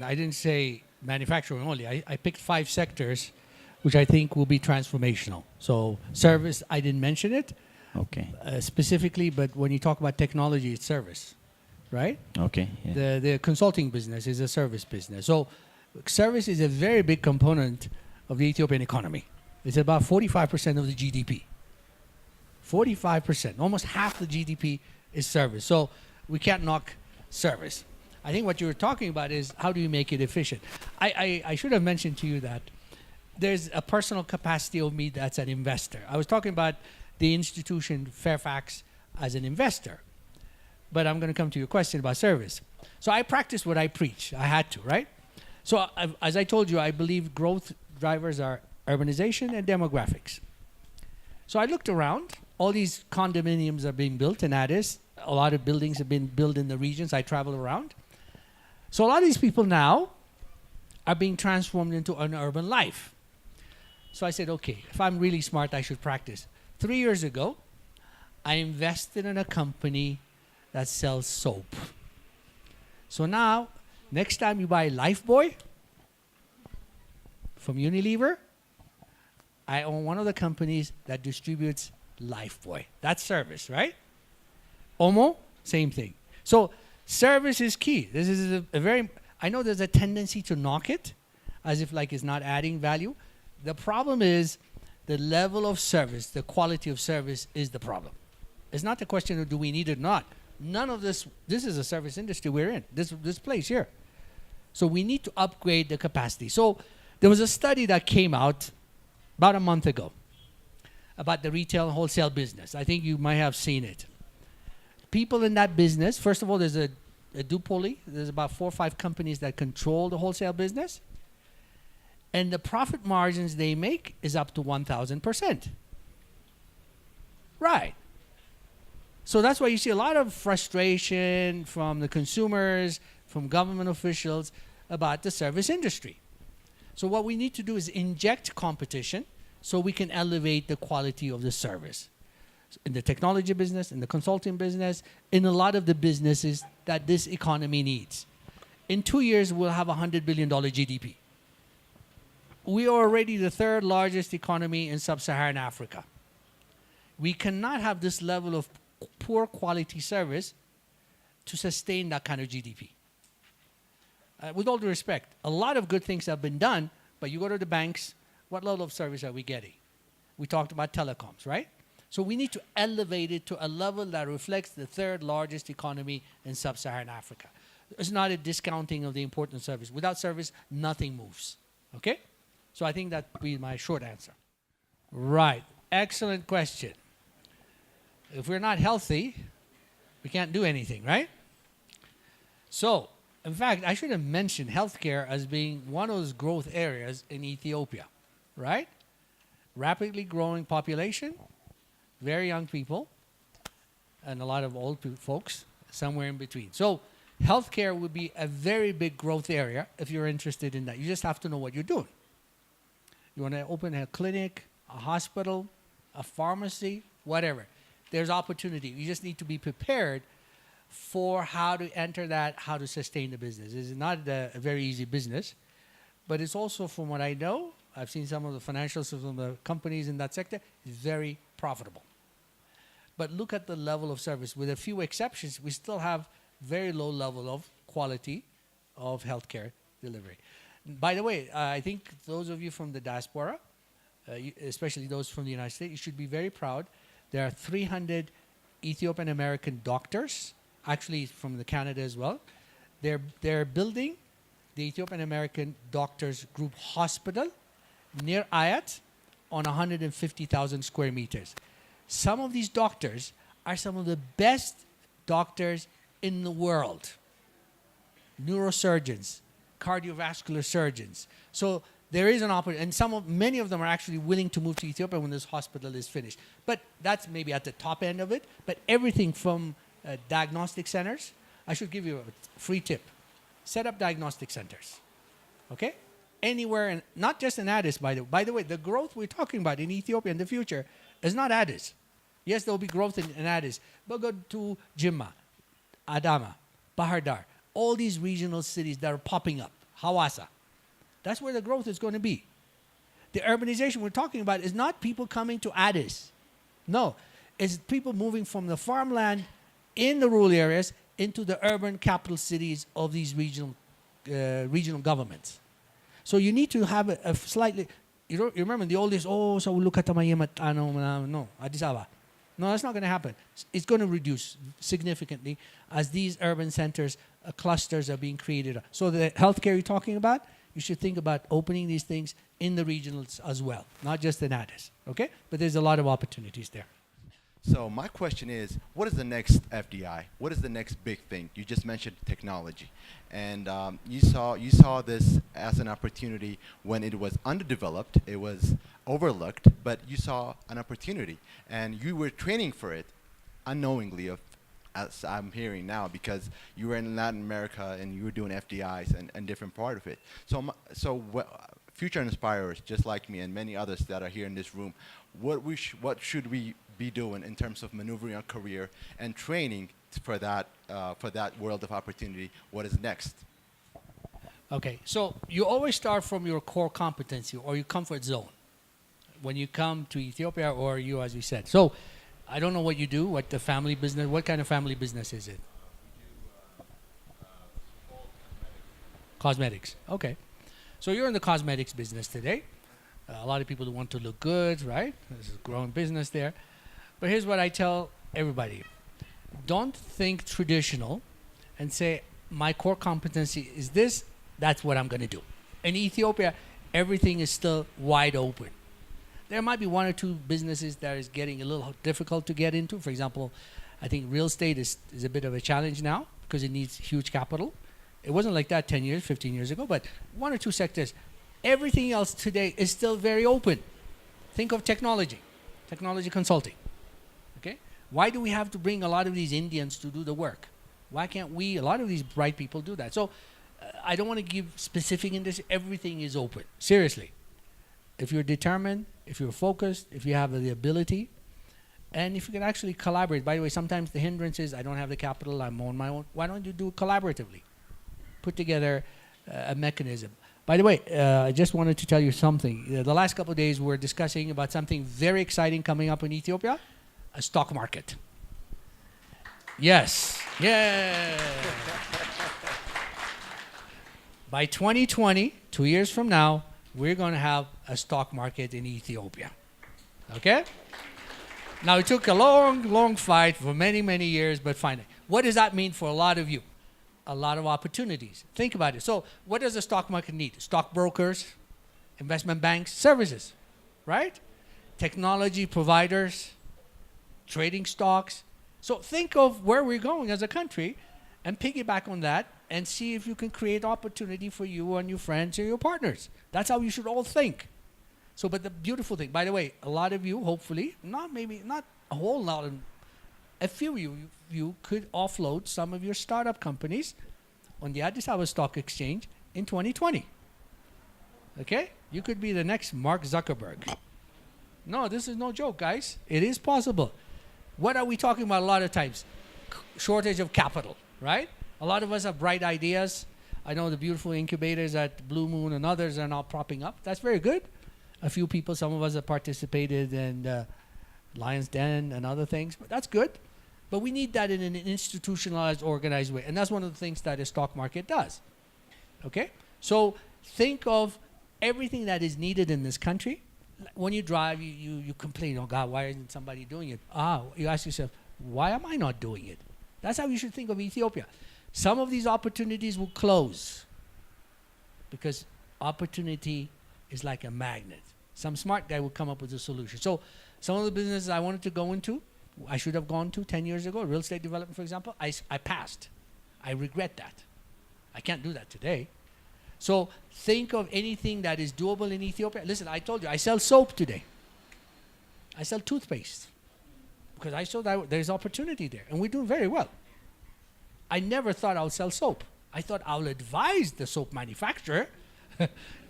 I didn't say manufacturing only. I picked 5 sectors which I think will be transformational. So service, I didn't mention it Okay. specifically, but when you talk about technology, it's service, right? Okay. Yeah. The consulting business is a service business. So service is a very big component of the Ethiopian economy. It's about 45% of the GDP. 45%, almost half the GDP is service. So we can't knock service. I think what you were talking about is how do you make it efficient? I should have mentioned to you that there's a personal capacity of me that's an investor. I was talking about the institution Fairfax as an investor, but I'm going to come to your question about service. So I practice what I preach. I had to, right? So as I told you, I believe growth drivers are urbanization and demographics. So I looked around. All these condominiums are being built in Addis. A lot of buildings have been built in the regions I travel around. So a lot of these people now are being transformed into an urban life. So I said, okay, if I'm really smart, I should practice. 3 years ago, I invested in a company that sells soap. So now, next time you buy Lifebuoy from Unilever, I own one of the companies that distributes Lifebuoy. That's service, right? Omo, same thing. So service is key. This is a very, I know there's a tendency to knock it as if like it's not adding value. The problem is the level of service, the quality of service is the problem. It's not the question of do we need it or not. None of this is a service industry we're in, this place here. So we need to upgrade the capacity. So there was a study that came out about a month ago about the retail and wholesale business. I think you might have seen it. People in that business, first of all, there's a duopoly. There's about 4 or 5 companies that control the wholesale business. And the profit margins they make is up to 1,000%. Right. So that's why you see a lot of frustration from the consumers, from government officials about the service industry. So what we need to do is inject competition so we can elevate the quality of the service. In the technology business, in the consulting business, in a lot of the businesses that this economy needs. In 2 years, we'll have $100 billion GDP. We are already the 3rd largest economy in sub-Saharan Africa. We cannot have this level of poor quality service to sustain that kind of GDP. With all due respect, a lot of good things have been done, but you go to the banks, what level of service are we getting? We talked about telecoms, right? So we need to elevate it to a level that reflects the 3rd largest economy in sub-Saharan Africa. It's not a discounting of the important service. Without service, nothing moves. Okay? So I think that would be my short answer. Right. Excellent question. If we're not healthy, we can't do anything, right? So, in fact, I should have mentioned healthcare as being one of those growth areas in Ethiopia, right? Rapidly growing population, very young people, and a lot of old folks, somewhere in between. So healthcare would be a very big growth area if you're interested in that. You just have to know what you're doing. You want to open a clinic, a hospital, a pharmacy, whatever. There's opportunity. You just need to be prepared for how to enter that, how to sustain the business. It's not a very easy business, but it's also, from what I know, I've seen some of the financials of the companies in that sector, it's very profitable. But look at the level of service. With a few exceptions, we still have very low level of quality of healthcare delivery. By the way, I think those of you from the diaspora, especially those from the United States, you should be very proud. There are 300 Ethiopian American doctors, actually from the Canada as well. They're building the Ethiopian American Doctors Group Hospital near Ayat on 150,000 square meters. Some of these doctors are some of the best doctors in the world. Neurosurgeons, cardiovascular surgeons. So there is an opportunity, and many of them are actually willing to move to Ethiopia when this hospital is finished. But that's maybe at the top end of it. But everything from diagnostic centers, I should give you a free tip. Set up diagnostic centers, okay? Anywhere, not just in Addis, by the way, the growth we're talking about in Ethiopia in the future is not Addis. Yes, there will be growth in Addis, but go to Jimma, Adama, Bahar Dar, all these regional cities that are popping up. Hawassa. That's where the growth is going to be. The urbanization we're talking about is not people coming to Addis. No, it's people moving from the farmland in the rural areas into the urban capital cities of these regional governments. So you need to have a slightly, you remember in the old days, so look at no, Addis Ababa. No, that's not going to happen. It's going to reduce significantly as these urban centers, clusters are being created. So the healthcare you're talking about, you should think about opening these things in the regionals as well, not just in Addis, okay? But there's a lot of opportunities there. So my question is, what is the next FDI? What is the next big thing? You just mentioned technology, and you saw this as an opportunity when it was underdeveloped, it was overlooked, but you saw an opportunity, and you were training for it unknowingly, as I'm hearing now, because you were in Latin America and you were doing FDIs and different part of it. So future inspirers, just like me and many others that are here in this room, what should we be doing in terms of maneuvering our career and training for that world of opportunity? What is next? Okay, so you always start from your core competency or your comfort zone when you come to Ethiopia, or you, as we said. So I don't know what you do, what the family business, what kind of family business is it? Cosmetics. Okay. So you're in the cosmetics business today. A lot of people who want to look good, right? There's a growing business there. But here's what I tell everybody. Don't think traditional and say, my core competency is this, that's what I'm going to do. In Ethiopia, everything is still wide open. There might be one or two businesses that is getting a little difficult to get into. For example, I think real estate is a bit of a challenge now because it needs huge capital. It wasn't like that 10 years, 15 years ago, but one or two sectors. Everything else today is still very open. Think of technology consulting. Okay? Why do we have to bring a lot of these Indians to do the work? Why can't we, a lot of these bright people, do that? So I don't want to give specific industry. Everything is open. Seriously. If you're determined, if you're focused, if you have the ability, and if you can actually collaborate. By the way, sometimes the hindrance is, I don't have the capital, I'm on my own. Why don't you do it collaboratively? Put together a mechanism. By the way, I just wanted to tell you something. The last couple of days we're discussing about something very exciting coming up in Ethiopia, a stock market. Yes. Yeah. By 2020, 2 years from now, we're going to have a stock market in Ethiopia. Okay? Now, it took a long, long fight for many, many years, but finally. What does that mean for a lot of you? A lot of opportunities. Think about it. So, what does the stock market need? Stockbrokers, investment banks, services, right? Technology providers, trading stocks. So, think of where we're going as a country and piggyback on that and see if you can create opportunity for you and your friends or your partners. That's how you should all think. So, but the beautiful thing, by the way, a lot of you, hopefully, not a whole lot of, a few of you could offload some of your startup companies on the Addis Ababa Stock Exchange in 2020. Okay? You could be the next Mark Zuckerberg. No, this is no joke, guys. It is possible. What are we talking about a lot of times? Shortage of capital, right? A lot of us have bright ideas. I know the beautiful incubators at Blue Moon and others are now propping up. That's very good. A few people, some of us have participated in Lion's Den and other things, but that's good. But we need that in an institutionalized, organized way. And that's one of the things that a stock market does. Okay? So think of everything that is needed in this country. When you drive, you complain, oh God, why isn't somebody doing it? You ask yourself, why am I not doing it? That's how you should think of Ethiopia. Some of these opportunities will close because opportunity is like a magnet. Some smart guy will come up with a solution. So some of the businesses I wanted to go into, I should have gone to 10 years ago, real estate development, for example, I passed. I regret that. I can't do that today. So think of anything that is doable in Ethiopia. Listen, I told you, I sell soap today. I sell toothpaste because I saw that there's opportunity there, and we're doing very well. I never thought I'll sell soap. I thought I'll advise the soap manufacturer.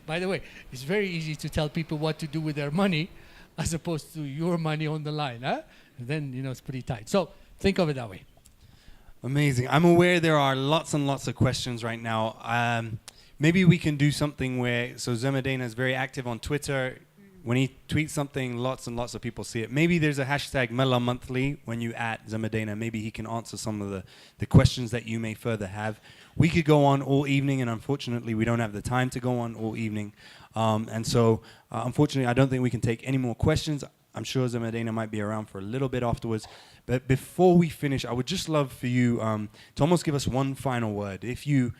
By the way, it's very easy to tell people what to do with their money as opposed to your money on the line. Huh? And then, it's pretty tight. So think of it that way. Amazing. I'm aware there are lots and lots of questions right now. maybe we can do something where, so Zemadena is very active on Twitter. When he tweets something, lots and lots of people see it. Maybe there's a hashtag Mela Monthly when you at Zemadena. Maybe he can answer some of the questions that you may further have. We could go on all evening, and unfortunately, we don't have the time to go on all evening. And so, unfortunately, I don't think we can take any more questions. I'm sure Zemadena might be around for a little bit afterwards. But before we finish, I would just love for you to almost give us one final word. If you...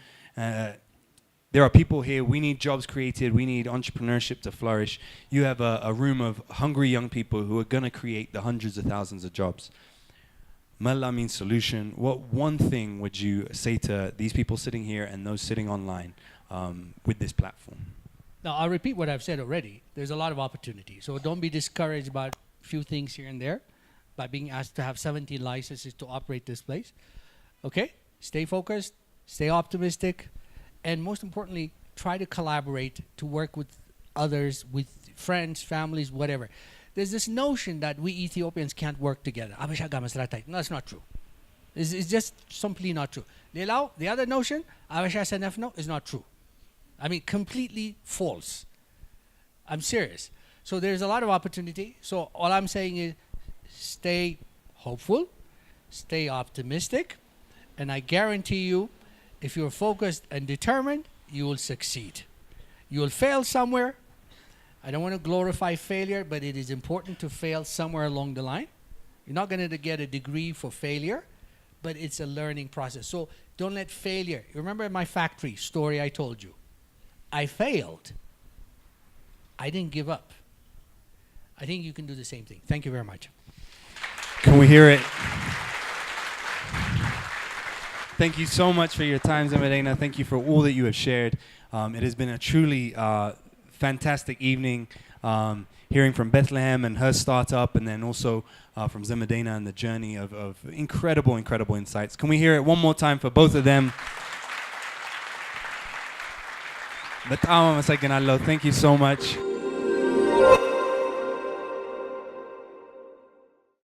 there are people here, we need jobs created, we need entrepreneurship to flourish. You have a room of hungry young people who are going to create the hundreds of thousands of jobs. Mela means solution. What one thing would you say to these people sitting here and those sitting online with this platform? Now, I'll repeat what I've said already. There's a lot of opportunity. So don't be discouraged about a few things here and there by being asked to have 17 licenses to operate this place. Okay? Stay focused, stay optimistic, and most importantly, try to collaborate, to work with others, with friends, families, whatever. There's this notion that we Ethiopians can't work together. No, that's not true. It's just simply not true. The other notion, is not true. I mean, completely false. I'm serious. So there's a lot of opportunity. So all I'm saying is stay hopeful, stay optimistic, and I guarantee you, if you're focused and determined, you will succeed. You will fail somewhere. I don't want to glorify failure, but it is important to fail somewhere along the line. You're not going to get a degree for failure, but it's a learning process. So don't let failure... You remember my factory story I told you? I failed. I didn't give up. I think you can do the same thing. Thank you very much. Can we hear it? Thank you so much for your time, Zemadena. Thank you for all that you have shared. It has been a truly fantastic evening, hearing from Bethlehem and her startup, and then also from Zemadena and the journey of incredible, incredible insights. Can we hear it one more time for both of them? Thank you so much.